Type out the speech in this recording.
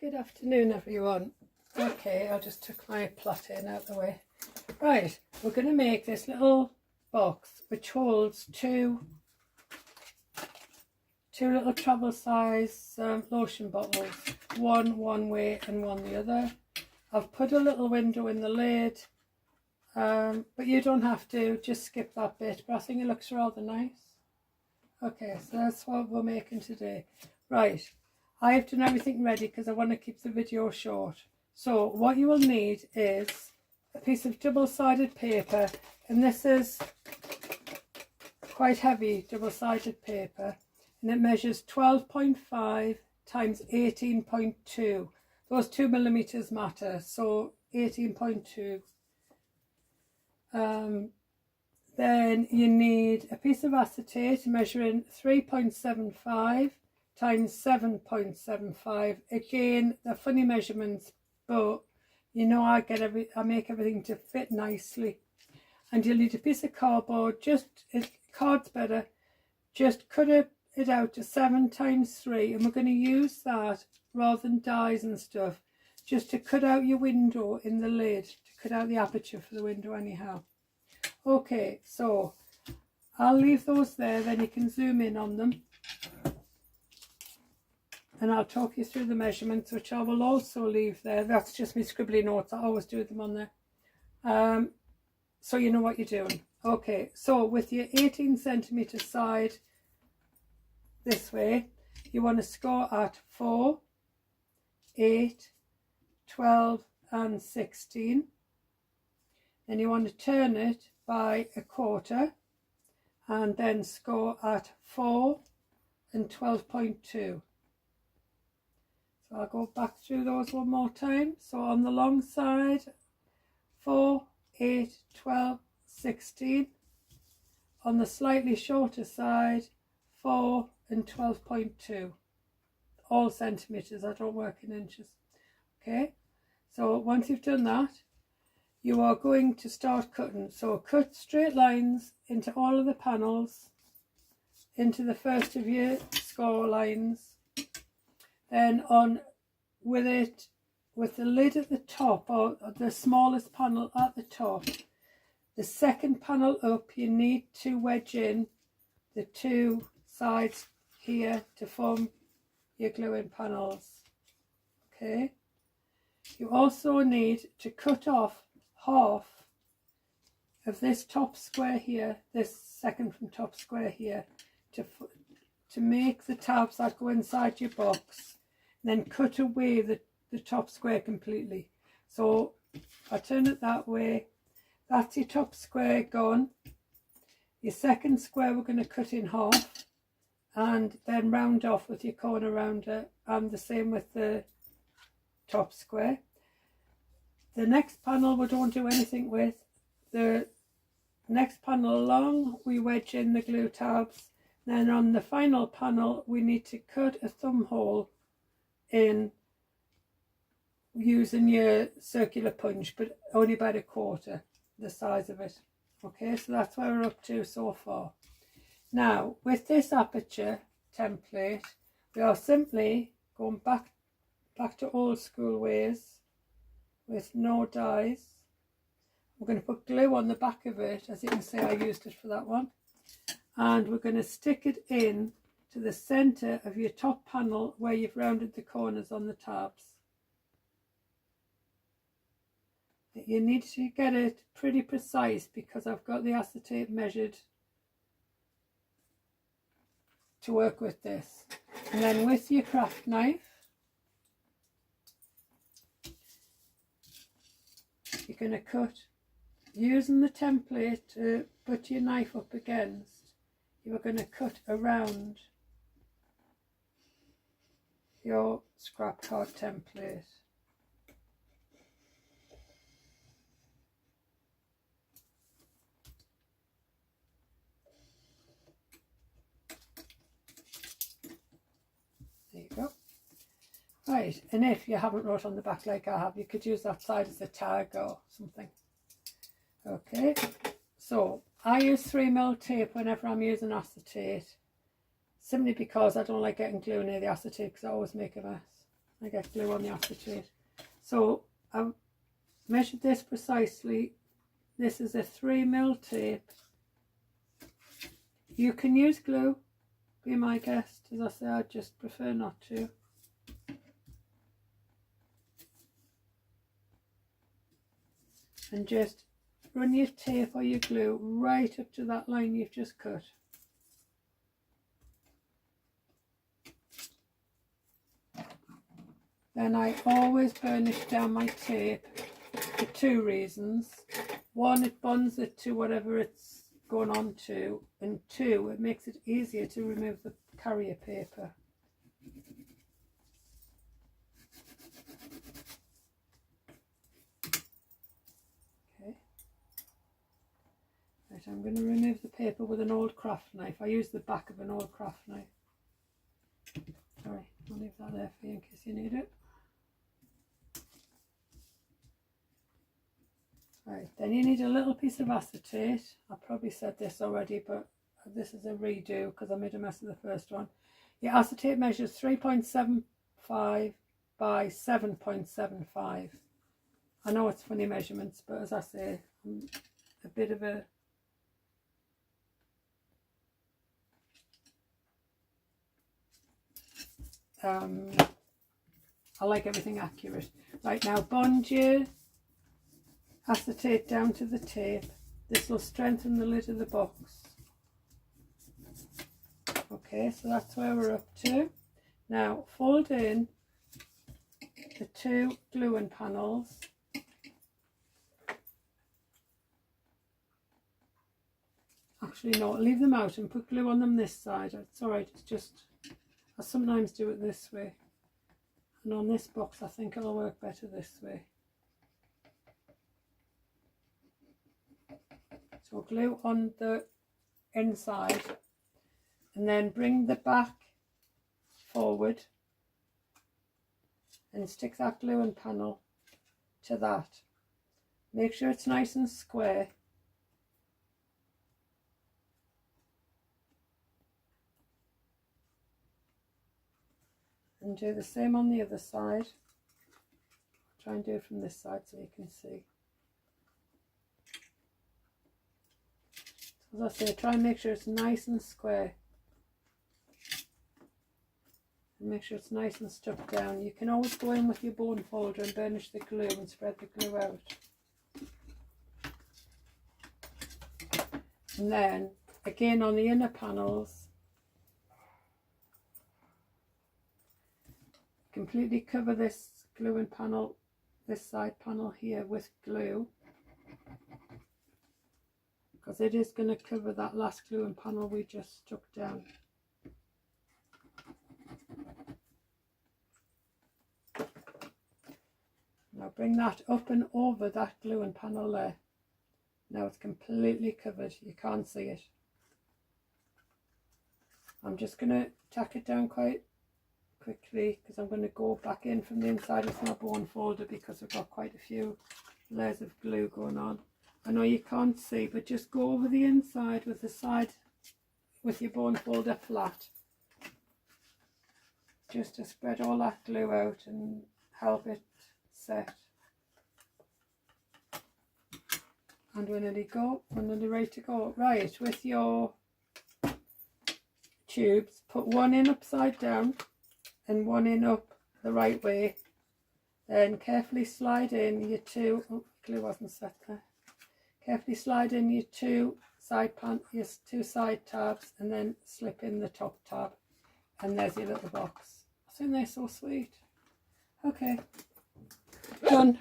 Good afternoon, everyone. Okay, I just took my plot-in out of the way. Right, we're going to make this little box which holds two little travel size lotion bottles, one way and one the other. I've put a little window in the lid, but you don't have to, just skip that bit, but I think it looks rather nice. Okay, so that's what we're making today. Right, I have done everything ready because I want to keep the video short. So what you will need is a piece of double-sided paper, and this is quite heavy double-sided paper, and it measures 12.5 times 18.2. Those 2mm matter, so 18.2. Then you need a piece of acetate measuring 3.75 times 7.75. Again, they're funny measurements, but you know I make everything to fit nicely. And you'll need a piece of cardboard. Card's better. Just cut it out to 7 times 3, and we're going to use that rather than dies and stuff, just to cut out your window in the lid, to cut out the aperture for the window anyhow. Okay, so I'll leave those there, then you can zoom in on them. And I'll talk you through the measurements, which I will also leave there. That's just me scribbly notes. I always do them on there. So you know what you're doing. Okay, so with your 18cm side this way, you want to score at 4, 8, 12 and 16. Then you want to turn it by a quarter and then score at 4 and 12.2. So I'll go back through those one more time. So on the long side, 4, 8, 12, 16. On the slightly shorter side, 4 and 12.2. All centimetres, I don't work in inches. Okay, so once you've done that, you are going to start cutting. So cut straight lines into all of the panels, into the first of your score lines. Then with the lid at the top, or the smallest panel at the top, the second panel up, you need to wedge in the two sides here to form your gluing panels. Okay. You also need to cut off half of this top square here, this second from top square here, to make the tabs that go inside your box. Then cut away the top square completely. So if I turn it that way, that's your top square gone. Your second square we're going to cut in half and then round off with your corner rounder, and the same with the top square. The next panel we don't do anything with. The next panel along we wedge in the glue tabs. Then on the final panel we need to cut a thumb hole in using your circular punch, but only about a quarter the size of it. Okay, so that's where we're up to so far. Now with this aperture template, we are simply going back to old school ways with no dies. We're going to put glue on the back of it. As you can see, I used it for that one, and we're going to stick it in to the center of your top panel where you've rounded the corners on the tabs. You need to get it pretty precise because I've got the acetate measured to work with this. And then with your craft knife, you're going to cut, using the template to put your knife up against, you're going to cut around your scrap card template. There you go. Right, and if you haven't wrote on the back like I have, you could use that side as a tag or something. Okay, so I use 3mm tape whenever I'm using acetate, simply because I don't like getting glue near the acetate because I always make a mess. I get glue on the acetate. So I've measured this precisely. This is a 3mm tape. You can use glue, be my guest. As I say, I just prefer not to. And just run your tape or your glue right up to that line you've just cut. Then I always burnish down my tape for 2 reasons. 1, it bonds it to whatever it's going on to, and 2, it makes it easier to remove the carrier paper. Okay. Right, I'm going to remove the paper with an old craft knife. I use the back of an old craft knife. Sorry, I'll leave that there for you in case you need it. Right, then you need a little piece of acetate. I probably said this already, but this is a redo because I made a mess of the first one. Your acetate measures 3.75 by 7.75. I know it's funny measurements, but as I say, I'm a bit of a I like everything accurate. Right, now bond your acetate down to the tape. This will strengthen the lid of the box. Okay, so that's where we're up to. Now fold in the 2 glue-in panels. Actually no, leave them out and put glue on them this side. It's alright, it's just, I sometimes do it this way. And on this box I think it'll work better this way. So glue on the inside and then bring the back forward and stick that glue-in panel to that. Make sure it's nice and square. And do the same on the other side. I'll try and do it from this side so you can see. As I say, try and make sure it's nice and square. And make sure it's nice and stuck down. You can always go in with your bone folder and burnish the glue and spread the glue out. And then, again on the inner panels, completely cover this glue-in panel, this side panel here with glue. Because it is going to cover that last glue-in panel we just stuck down. Now bring that up and over that glue-in panel there. Now it's completely covered, you can't see it. I'm just going to tack it down quite quickly because I'm going to go back in from the inside with my bone folder because I've got quite a few layers of glue going on. I know you can't see, but just go over the inside with the side with your bone folder flat, just to spread all that glue out and help it set. And we're nearly ready to go. Right, with your tubes, put one in upside down and one in up the right way. Then carefully slide in your 2, oh, glue wasn't set there. Carefully slide in your 2 side tabs and then slip in the top tab. And there's your little box. I think they're so sweet. Okay, done.